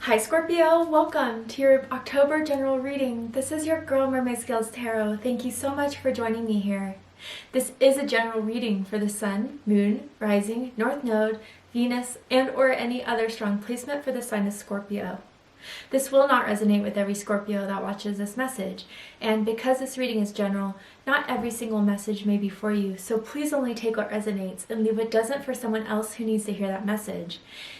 Hi Scorpio, welcome to your October general reading. This is your girl Mermaid Skills Tarot. Thank you so much for joining me here. This is a general reading for the Sun, Moon, Rising, North Node, Venus, and or any other strong placement for the sign of Scorpio. This will not resonate with every Scorpio that watches this message, and because this reading is general, not every single message may be for you, so please only take what resonates and leave what doesn't for someone else who needs to hear that message.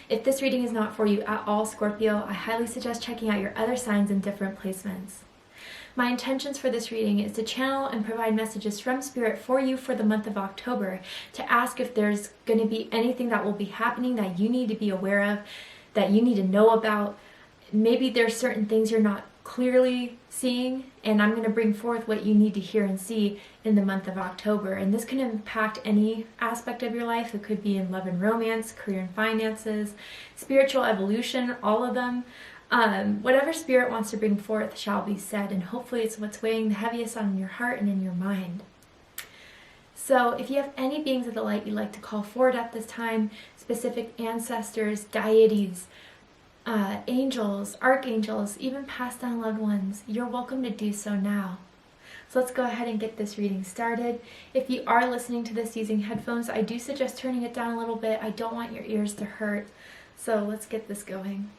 If this reading is not for you at all, Scorpio, I highly suggest checking out your other signs in different placements. My intentions for this reading is to channel and provide messages from Spirit for you for the month of October, to ask if there's going to be anything that will be happening that you need to be aware of, that you need to know about. Maybe there's certain things you're not clearly seeing, and I'm going to bring forth what you need to hear and see in the month of October. And this can impact any aspect of your life. It could be in love and romance, career and finances, spiritual evolution, all of them. Whatever Spirit wants to bring forth shall be said, and hopefully it's what's weighing the heaviest on your heart and in your mind. So if you have any beings of the light you'd like to call forward at this time, specific ancestors, deities, angels, archangels, even passed on loved ones, you're welcome to do so now. So let's go ahead and get this reading started. If you are listening to this using headphones, I do suggest turning it down a little bit. I don't want your ears to hurt. So let's get this going.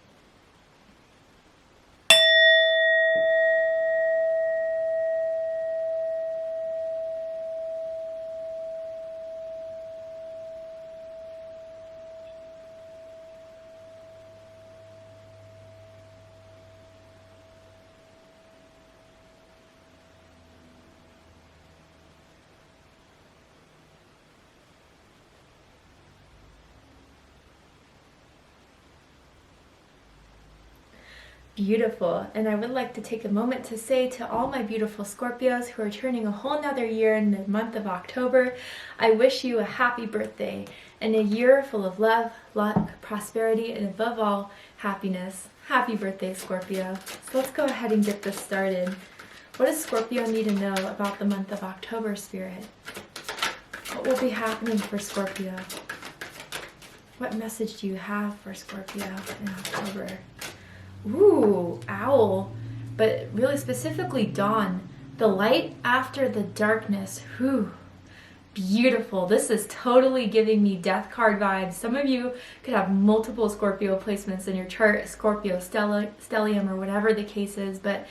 Beautiful. And I would like to take a moment to say to all my beautiful Scorpios who are turning a whole nother year in the month of October, I wish you a happy birthday and a year full of love, luck, prosperity, and above all, happiness. Happy birthday, Scorpio. So let's go ahead and get this started. What does Scorpio need to know about the month of October, Spirit? What will be happening for Scorpio? What message do you have for Scorpio in October? Ooh, owl, but really specifically dawn, the light after the darkness. Whew, beautiful. This is totally giving me death card vibes. Some of you could have multiple Scorpio placements in your chart, Scorpio, stellium, or whatever the case is, but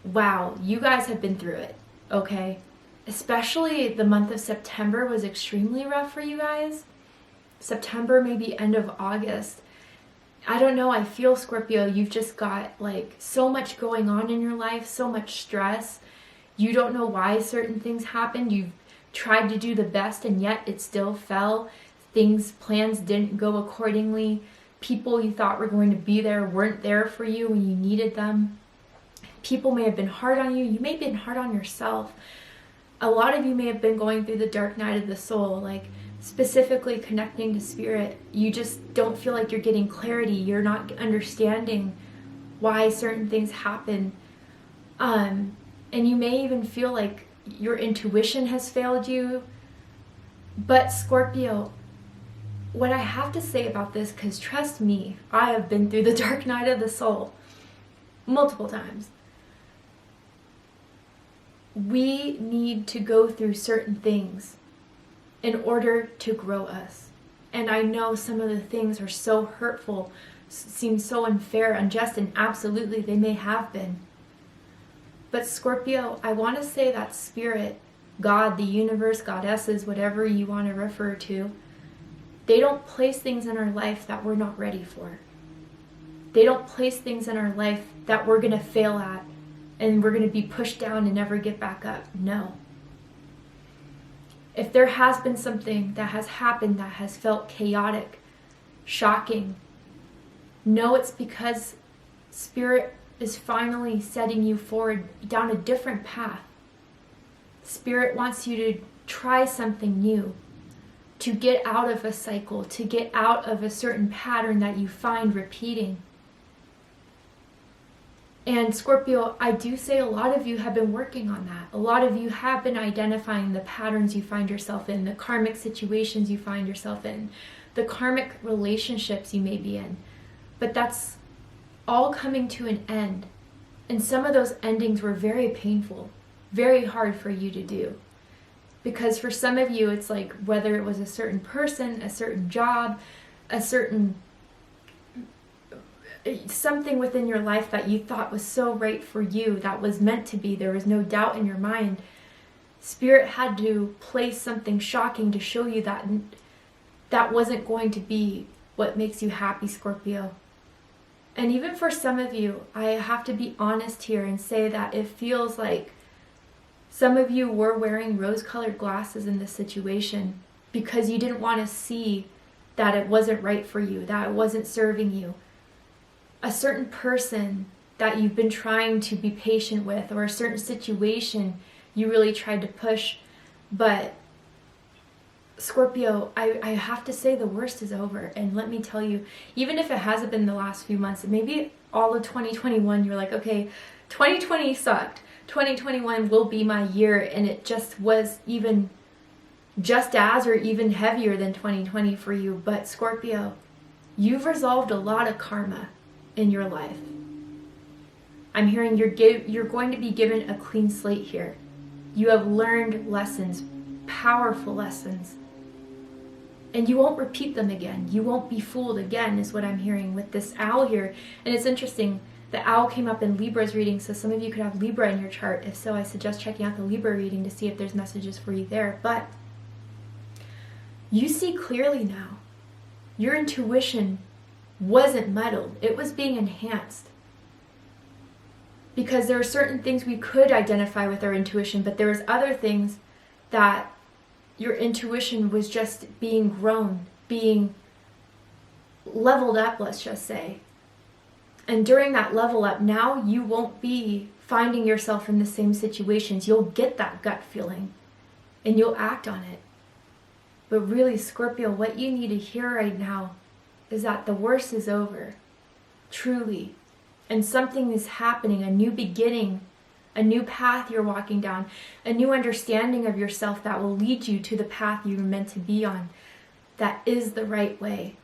wow, you guys have been through it, okay? Especially the month of September was extremely rough for you guys. September, maybe end of August. I don't know, I feel, Scorpio, you've just got like so much going on in your life, so much stress. You don't know why certain things happened. You've tried to do the best and yet it still fell. Plans didn't go accordingly. People you thought were going to be there weren't there for you when you needed them. People may have been hard on you. You may have been hard on yourself. A lot of you may have been going through the dark night of the soul, like specifically connecting to Spirit. You just don't feel like you're getting clarity. You're not understanding why certain things happen. And you may even feel like your intuition has failed you. But Scorpio, what I have to say about this, because trust me, I have been through the dark night of the soul multiple times. We need to go through certain things in order to grow us. And I know some of the things are so hurtful, seem so unfair, unjust, and absolutely they may have been. But Scorpio, I want to say that Spirit, God, the universe, goddesses, whatever you want to refer to, they don't place things in our life that we're not ready for. They don't place things in our life that we're going to fail at and we're going to be pushed down and never get back up. No. If there has been something that has happened that has felt chaotic, shocking, know it's because Spirit is finally setting you forward down a different path. Spirit wants you to try something new, to get out of a cycle, to get out of a certain pattern that you find repeating. And Scorpio, I do say a lot of you have been working on that. A lot of you have been identifying the patterns you find yourself in, the karmic situations you find yourself in, the karmic relationships you may be in. But that's all coming to an end. And some of those endings were very painful, very hard for you to do. Because for some of you, it's like whether it was a certain person, a certain job, a certain something within your life that you thought was so right for you, that was meant to be, there was no doubt in your mind. Spirit had to place something shocking to show you that that wasn't going to be what makes you happy, Scorpio. And even for some of you, I have to be honest here and say that it feels like some of you were wearing rose-colored glasses in this situation because you didn't want to see that it wasn't right for you, that it wasn't serving you. A certain person that you've been trying to be patient with, or a certain situation you really tried to push, but Scorpio, I have to say the worst is over. And let me tell you, even if it hasn't been the last few months, maybe all of 2021, you're like, okay, 2020 sucked. 2021 will be my year, and it just was even just as or even heavier than 2020 for you. But Scorpio, you've resolved a lot of karma in your life. I'm hearing you're going to be given a clean slate here. You have learned lessons, powerful lessons, and you won't repeat them again. You won't be fooled again, is what I'm hearing with this owl here. And it's interesting, the owl came up in Libra's reading, so some of you could have Libra in your chart. If so, I suggest checking out the Libra reading to see if there's messages for you there. But you see clearly now. Your intuition wasn't muddled. It was being enhanced. Because there are certain things we could identify with our intuition, but there was other things that your intuition was just being grown, being leveled up, let's just say. And during that level up, now you won't be finding yourself in the same situations. You'll get that gut feeling and you'll act on it. But really, Scorpio, what you need to hear right now is that the worst is over, truly. And something is happening, a new beginning, a new path you're walking down, a new understanding of yourself that will lead you to the path you were meant to be on. That is the right way.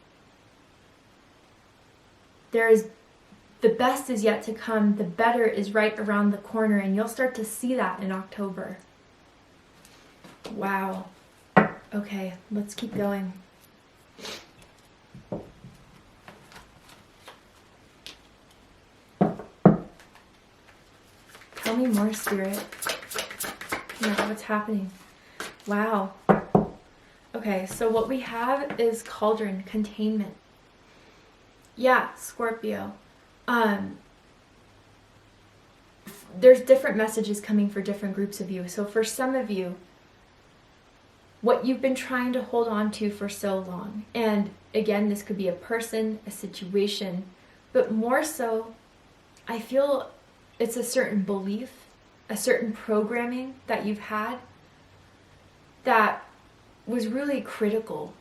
The best is yet to come, the better is right around the corner, and you'll start to see that in October. Wow. Okay, let's keep going. Tell me more, Spirit. Yeah, what's happening? Wow. Okay, so what we have is cauldron, containment. Yeah, Scorpio. There's different messages coming for different groups of you. So for some of you, what you've been trying to hold on to for so long, and again, this could be a person, a situation, but more so, I feel it's a certain belief, a certain programming that you've had that was really critical,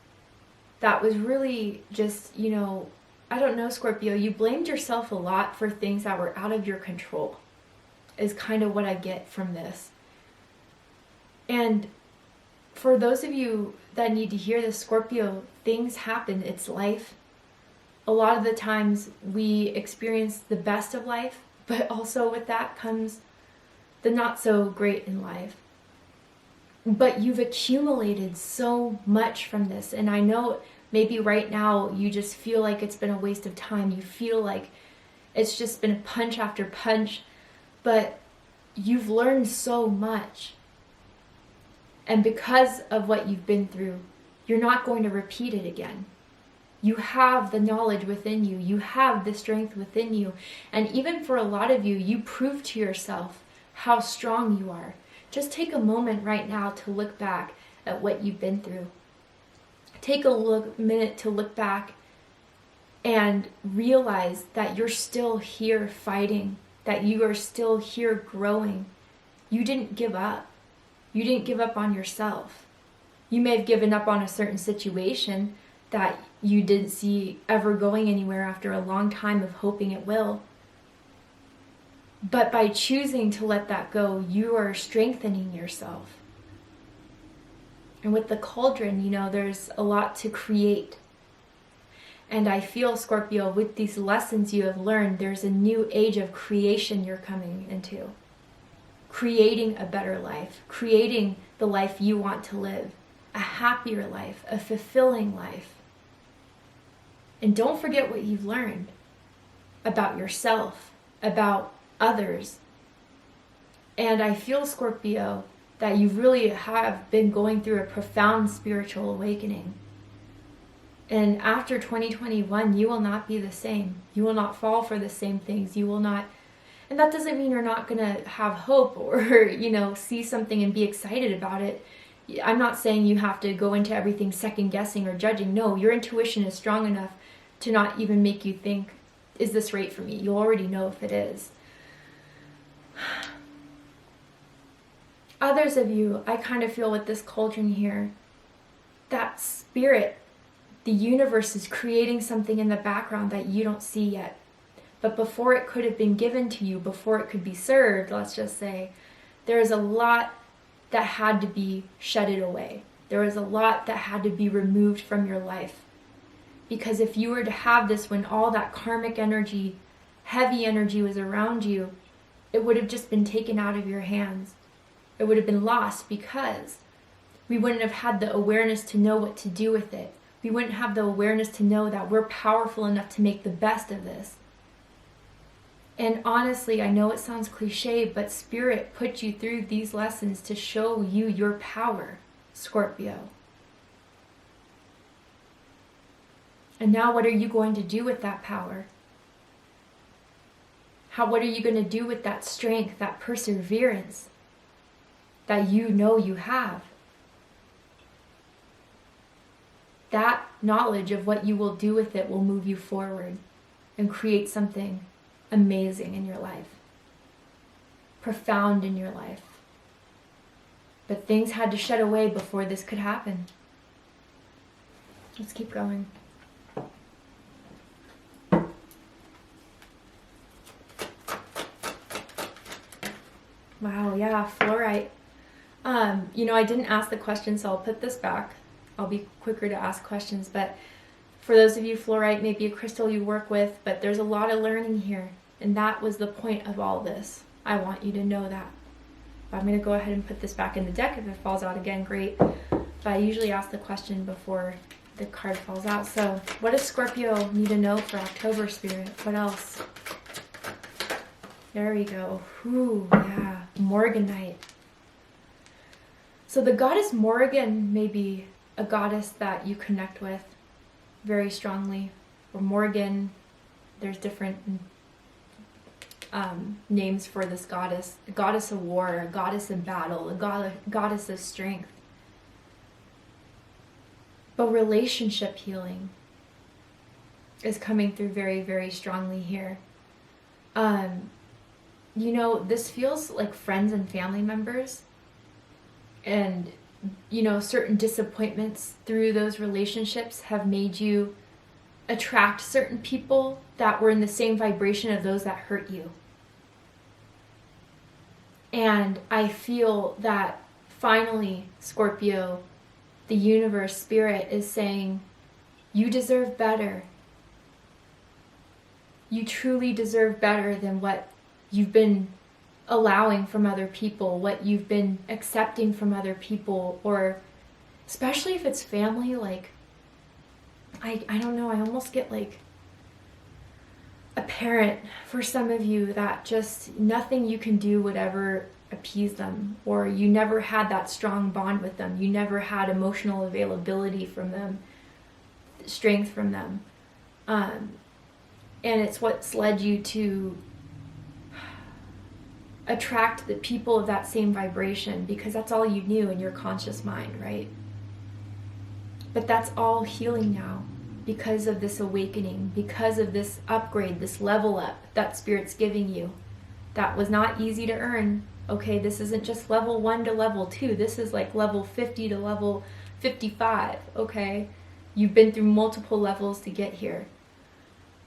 that was really just, I don't know, Scorpio, you blamed yourself a lot for things that were out of your control, is kind of what I get from this. And for those of you that need to hear this, Scorpio, things happen, it's life. A lot of the times we experience the best of life, but also with that comes the not so great in life. But you've accumulated so much from this, and I know maybe right now you just feel like it's been a waste of time. You feel like it's just been punch after punch, but you've learned so much. And because of what you've been through, you're not going to repeat it again. You have the knowledge within you. You have the strength within you. And even for a lot of you, you prove to yourself how strong you are. Just take a moment right now to look back at what you've been through. Take a minute to look back and realize that you're still here fighting, that you are still here growing. You didn't give up. You didn't give up on yourself. You may have given up on a certain situation that you didn't see ever going anywhere after a long time of hoping it will. But by choosing to let that go, you are strengthening yourself. And with the cauldron, there's a lot to create. And I feel, Scorpio, with these lessons you have learned, there's a new age of creation you're coming into. Creating a better life, creating the life you want to live, a happier life, a fulfilling life. And don't forget what you've learned about yourself, about others. And I feel, Scorpio, that you really have been going through a profound spiritual awakening. And after 2021, you will not be the same. You will not fall for the same things. You will not, and that doesn't mean you're not going to have hope or, see something and be excited about it. I'm not saying you have to go into everything second guessing or judging. No, your intuition is strong enough to not even make you think, is this right for me? You already know if it is. Others of you, I kind of feel with this cauldron here, that spirit, the universe is creating something in the background that you don't see yet. But before it could have been given to you, before it could be served, let's just say, there is a lot that had to be shedded away. There was a lot that had to be removed from your life. Because if you were to have this when all that karmic energy, heavy energy was around you, it would have just been taken out of your hands. It would have been lost because we wouldn't have had the awareness to know what to do with it. We wouldn't have the awareness to know that we're powerful enough to make the best of this. And honestly, I know it sounds cliche, but Spirit put you through these lessons to show you your power, Scorpio. And now what are you going to do with that power? What are you going to do with that strength, that perseverance that you know you have? That knowledge of what you will do with it will move you forward and create something amazing in your life, profound in your life. But things had to shed away before this could happen. Let's keep going. Wow, yeah, fluorite. I didn't ask the question, so I'll put this back. I'll be quicker to ask questions, but for those of you, fluorite may be a crystal you work with, but there's a lot of learning here, and that was the point of all this. I want you to know that. I'm going to go ahead and put this back in the deck. If it falls out again, great. But I usually ask the question before the card falls out. So what does Scorpio need to know for October, Spirit? What else? There we go. Ooh, yeah. Morganite. So the goddess Morgan may be a goddess that you connect with very strongly. Or Morgan, there's different names for this goddess. A goddess of war, a goddess of battle, a goddess of strength. But relationship healing is coming through very, very strongly here. This feels like friends and family members. And, certain disappointments through those relationships have made you attract certain people that were in the same vibration of those that hurt you. And I feel that finally, Scorpio, the universe, Spirit is saying, you deserve better. You truly deserve better than what you've been allowing from other people, what you've been accepting from other people, or especially if it's family, like, I don't know, I almost get like a parent for some of you that just nothing you can do would ever appease them, or you never had that strong bond with them, you never had emotional availability from them, strength from them, and it's what's led you to attract the people of that same vibration, because that's all you knew in your conscious mind, right? But that's all healing now because of this awakening, because of this upgrade, this level up that Spirit's giving you. That was not easy to earn. Okay, this isn't just level 1 to level 2. This is like level 50 to level 55, okay? You've been through multiple levels to get here.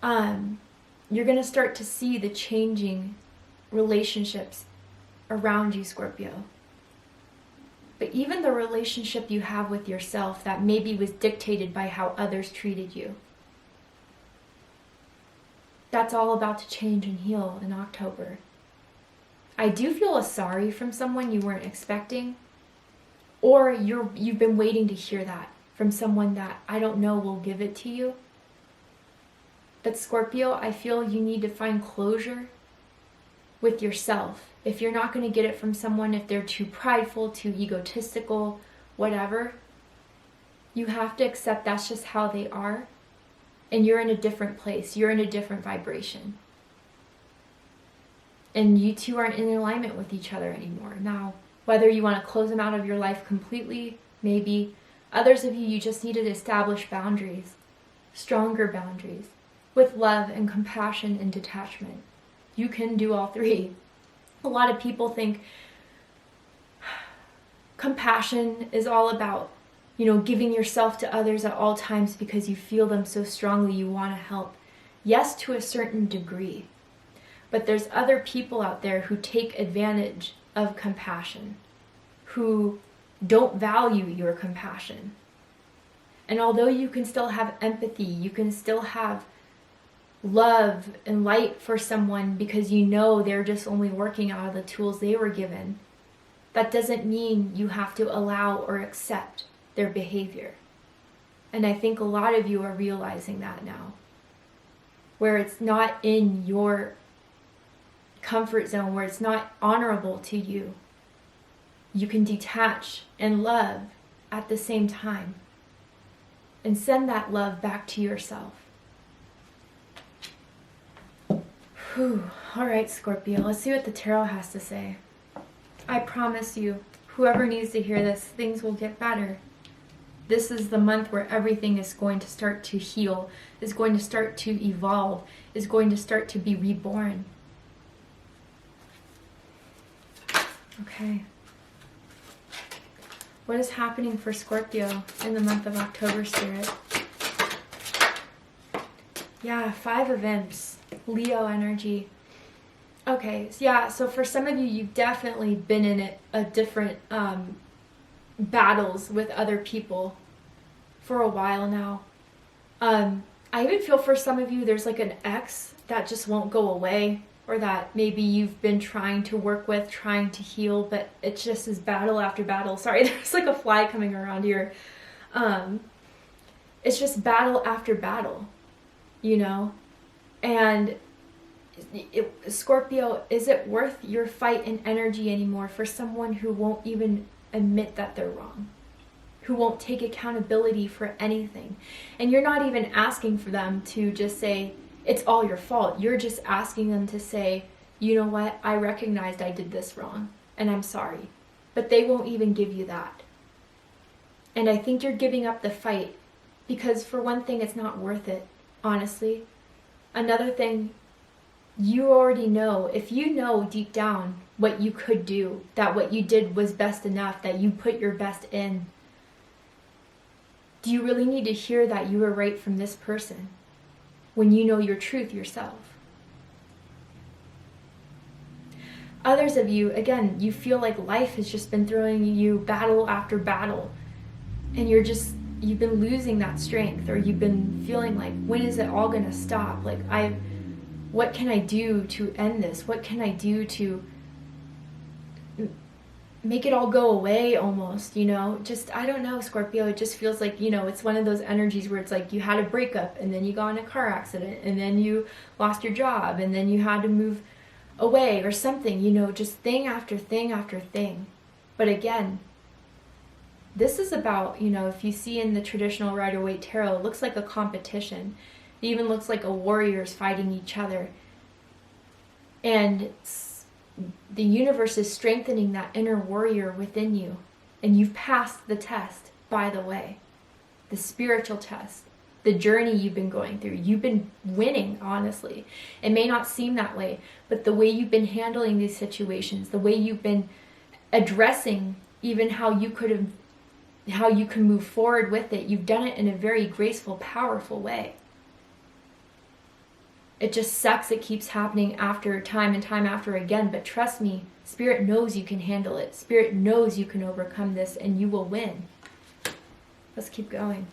You're going to start to see the changing relationships around you, Scorpio. But even the relationship you have with yourself that maybe was dictated by how others treated you. that's all about to change and heal in October. I do feel a sorry from someone you weren't expecting, or you've been waiting to hear that from someone that I don't know will give it to you. But Scorpio, I feel you need to find closure with yourself. If you're not going to get it from someone, if they're too prideful, too egotistical, whatever, you have to accept that's just how they are. And you're in a different place. You're in a different vibration. And you two aren't in alignment with each other anymore. Now, whether you want to close them out of your life completely, maybe. Others of you, you just need to establish boundaries. Stronger boundaries. With love and compassion and detachment. You can do all three. A lot of people think compassion is all about, giving yourself to others at all times because you feel them so strongly you want to help. Yes, to a certain degree. But there's other people out there who take advantage of compassion, who don't value your compassion. And although you can still have empathy, you can still have love and light for someone because they're just only working out of the tools they were given, that doesn't mean you have to allow or accept their behavior. And I think a lot of you are realizing that now, where it's not in your comfort zone, where it's not honorable to you. You can detach and love at the same time and send that love back to yourself. Whew. All right, Scorpio, let's see what the tarot has to say. I promise you, whoever needs to hear this, things will get better. This is the month where everything is going to start to heal, is going to start to evolve, is going to start to be reborn. Okay. What is happening for Scorpio in the month of October, Spirit? Yeah, 5 of Imps. Leo energy. Okay, so for some of you, you've definitely been in a different battles with other people for a while now. I even feel for some of you, there's like an ex that just won't go away, or that maybe you've been trying to work with, trying to heal, but it just is battle after battle. Sorry, there's like a fly coming around here. It's just battle after battle, And Scorpio, is it worth your fight and energy anymore for someone who won't even admit that they're wrong? Who won't take accountability for anything? And you're not even asking for them to just say, it's all your fault. You're just asking them to say, you know what, I recognized I did this wrong, and I'm sorry. But they won't even give you that. And I think you're giving up the fight because, for one thing, it's not worth it, honestly. Another thing, you already know, if you know deep down what you could do, that what you did was best enough, that you put your best in, do you really need to hear that you were right from this person when you know your truth yourself? Others of you, again, you feel like life has just been throwing you battle after battle, and you've been losing that strength, or you've been feeling like, when is it all going to stop? Like, what can I do to end this? What can I do to make it all go away almost, Just, I don't know, Scorpio, it just feels like, it's one of those energies where it's like you had a breakup, and then you got in a car accident, and then you lost your job, and then you had to move away or something, just thing after thing after thing. But again, this is about, if you see in the traditional Rider-Waite Tarot, it looks like a competition. It even looks like a warriors fighting each other. And the universe is strengthening that inner warrior within you. And you've passed the test, by the way. The spiritual test. The journey you've been going through. You've been winning, honestly. It may not seem that way, but the way you've been handling these situations, the way you've been addressing even how you can move forward with it, you've done it in a very graceful, powerful way. It just sucks it keeps happening after time and time after again, but trust me, Spirit knows you can handle it. Spirit knows you can overcome this, and you will win. Let's keep going.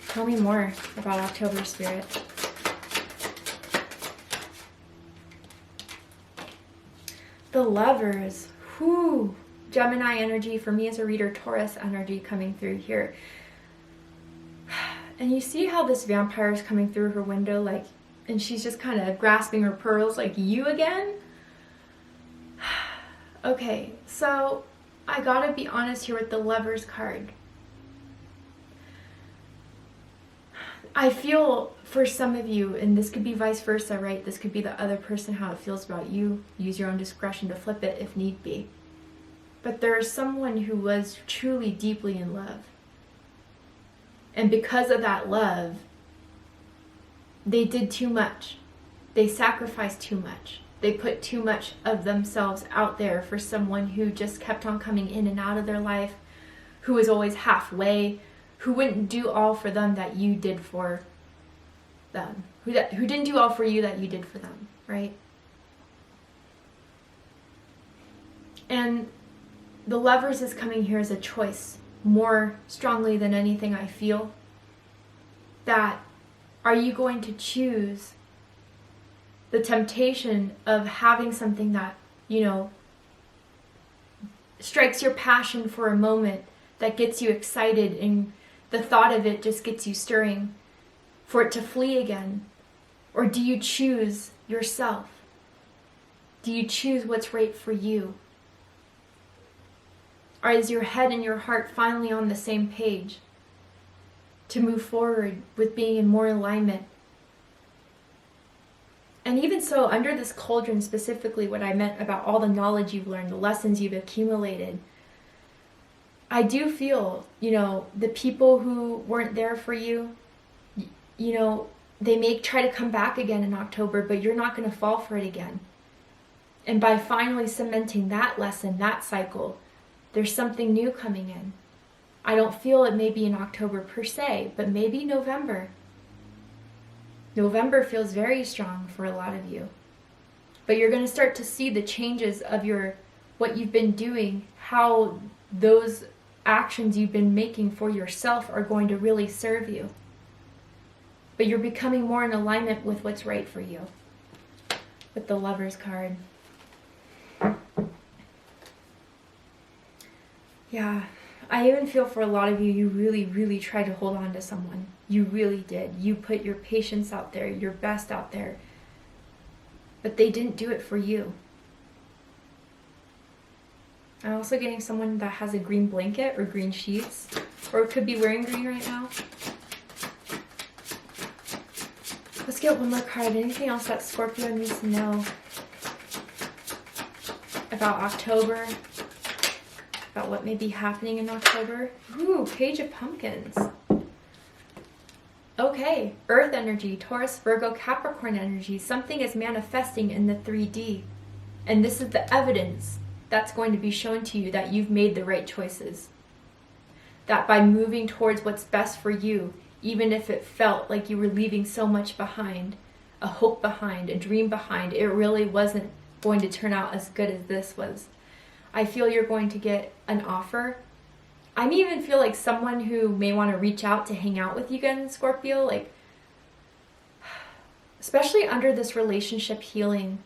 Tell me more about October, Spirit. The Lovers. Whew. Gemini energy. For me as a reader, Taurus energy coming through here. And you see how this vampire is coming through her window, like, and she's just kind of grasping her pearls, like, you again? Okay, so I gotta be honest here with the Lovers card. I feel for some of you, and this could be vice versa, right? This could be the other person, how it feels about you. Use your own discretion to flip it if need be. But there is someone who was truly deeply in love. And because of that love, they did too much. They sacrificed too much. They put too much of themselves out there for someone who just kept on coming in and out of their life, who was always halfway, who wouldn't do all for them that you did for them, who didn't do all for you that you did for them, right? And the Lovers is coming here as a choice, more strongly than anything I feel, that are you going to choose the temptation of having something that, you know, strikes your passion for a moment, that gets you excited and the thought of it just gets you stirring, for it to flee again? Or do you choose yourself? Do you choose what's right for you? Or is your head and your heart finally on the same page to move forward with being in more alignment? And even so, under this cauldron specifically, what I meant about all the knowledge you've learned, the lessons you've accumulated, I do feel, you know, the people who weren't there for you, you know, they may try to come back again in October, but you're not going to fall for it again. And by finally cementing that lesson, that cycle, there's something new coming in. I don't feel it may be in October per se, but maybe November. November feels very strong for a lot of you. But you're going to start to see the changes of what you've been doing, how those actions you've been making for yourself are going to really serve you. But you're becoming more in alignment with what's right for you. With the Lovers card. Yeah, I even feel for a lot of you, you really, really tried to hold on to someone. You really did. You put your patience out there, your best out there. But they didn't do it for you. I'm also getting someone that has a green blanket or green sheets, or could be wearing green right now. Let's get one more card. Anything else that Scorpio needs to know about October? About what may be happening in October? Ooh, Page of Pumpkins. Okay, Earth energy, Taurus, Virgo, Capricorn energy. Something is manifesting in the 3D. And this is the evidence that's going to be shown to you that you've made the right choices. That by moving towards what's best for you, even if it felt like you were leaving so much behind, a hope behind, a dream behind, it really wasn't going to turn out as good as this was. I feel you're going to get an offer. I may even feel like someone who may want to reach out to hang out with you again, Scorpio, like, especially under this relationship healing.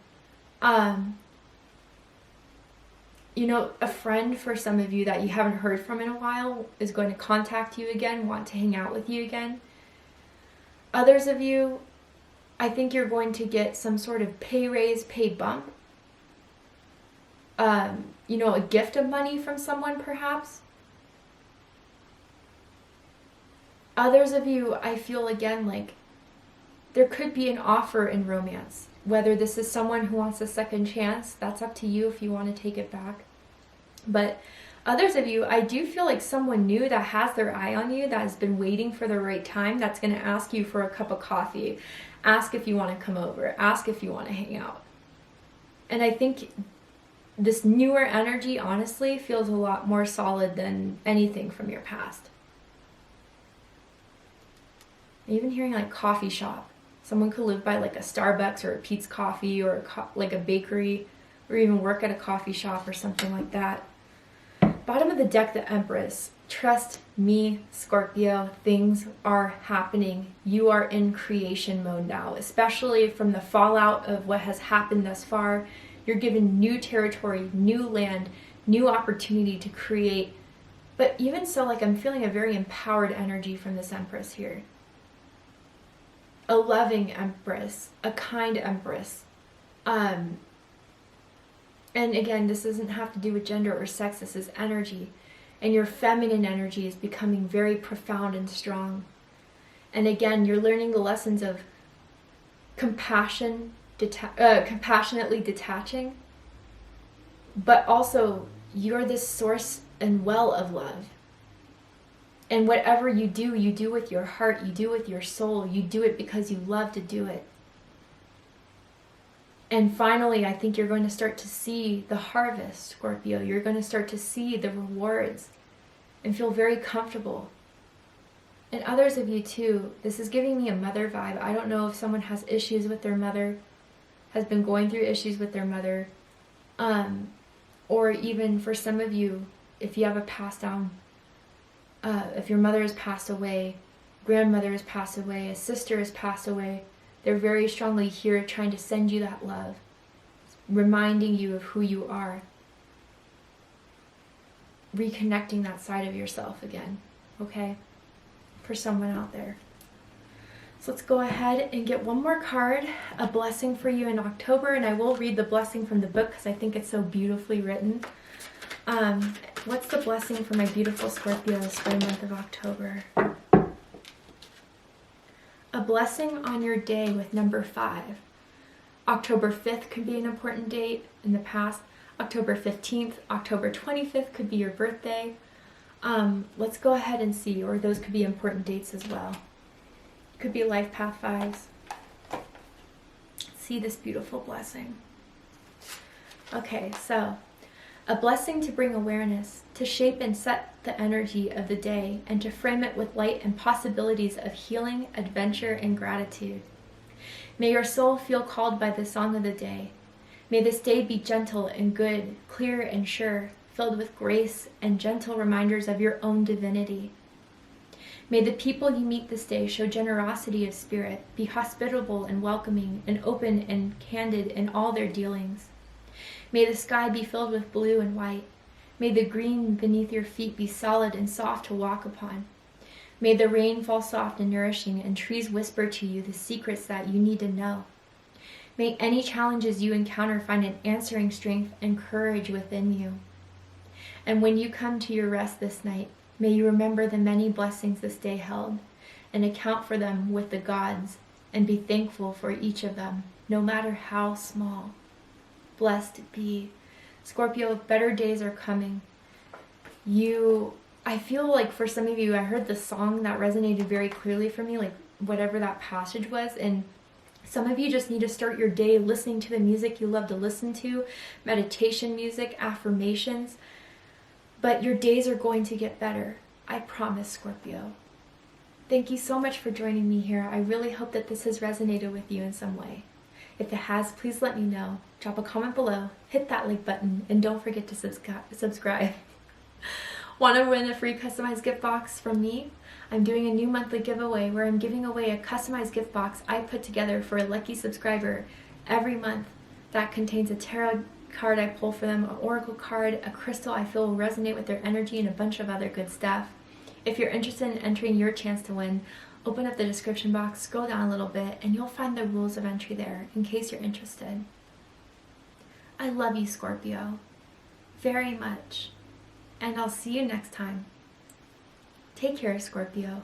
You know, a friend for some of you that you haven't heard from in a while is going to contact you again, want to hang out with you again. Others of you, I think you're going to get some sort of pay raise, pay bump. You know, a gift of money from someone perhaps. Others of you, I feel again like there could be an offer in romance. Whether this is someone who wants a second chance, that's up to you if you want to take it back. But others of you, I do feel like someone new that has their eye on you, that has been waiting for the right time, that's going to ask you for a cup of coffee, ask if you want to come over, ask if you want to hang out. And I think this newer energy, honestly, feels a lot more solid than anything from your past. I'm even hearing like coffee shop. Someone could live by like a Starbucks or a Pete's Coffee or like a bakery, or even work at a coffee shop or something like that. Bottom of the deck, the Empress. Trust me, Scorpio, things are happening. You are in creation mode now, especially from the fallout of what has happened thus far. You're given new territory, new land, new opportunity to create. But even so, like, I'm feeling a very empowered energy from this Empress here. A loving Empress, a kind Empress. And again, this doesn't have to do with gender or sex, this is energy. And your feminine energy is becoming very profound and strong. And again, you're learning the lessons of compassionately detaching, but also you're this source and well of love. And whatever you do with your heart, you do with your soul, you do it because you love to do it. And finally, I think you're going to start to see the harvest, Scorpio. You're going to start to see the rewards and feel very comfortable. And others of you too, this is giving me a mother vibe. I don't know if someone has issues with their mother, has been going through issues with their mother, or even for some of you, if you have a passed down, if your mother has passed away, grandmother has passed away, a sister has passed away, they're very strongly here trying to send you that love, reminding you of who you are, reconnecting that side of yourself again, okay? For someone out there. So let's go ahead and get one more card, a blessing for you in October, and I will read the blessing from the book because I think it's so beautifully written. What's the blessing for my beautiful Scorpios for the month of October? A blessing on your day with number 5. October 5th could be an important date in the past. October 15th, October 25th could be your birthday. Let's go ahead and see, or those could be important dates as well. Could be life path 5s. See this beautiful blessing. Okay, so a blessing to bring awareness, to shape and set the energy of the day, and to frame it with light and possibilities of healing, adventure, and gratitude. May your soul feel called by the song of the day. May this day be gentle and good, clear and sure, filled with grace and gentle reminders of your own divinity. May the people you meet this day show generosity of spirit, be hospitable and welcoming, and open and candid in all their dealings. May the sky be filled with blue and white. May the green beneath your feet be solid and soft to walk upon. May the rain fall soft and nourishing, and trees whisper to you the secrets that you need to know. May any challenges you encounter find an answering strength and courage within you. And when you come to your rest this night, may you remember the many blessings this day held, and account for them with the gods, and be thankful for each of them, no matter how small. Blessed be. Scorpio, better days are coming. I feel like for some of you, I heard the song that resonated very clearly for me, like whatever that passage was, and some of you just need to start your day listening to the music you love to listen to, meditation music, affirmations, but your days are going to get better. I promise, Scorpio. Thank you so much for joining me here. I really hope that this has resonated with you in some way. If it has, please let me know. Drop a comment below, hit that like button, and don't forget to subscribe. Want to win a free customized gift box from me? I'm doing a new monthly giveaway where I'm giving away a customized gift box I put together for a lucky subscriber every month that contains a tarot card I pull for them, an oracle card, a crystal I feel will resonate with their energy, and a bunch of other good stuff. If you're interested in entering your chance to win, open up the description box, scroll down a little bit, and you'll find the rules of entry there in case you're interested. I love you, Scorpio, very much, and I'll see you next time. Take care, Scorpio.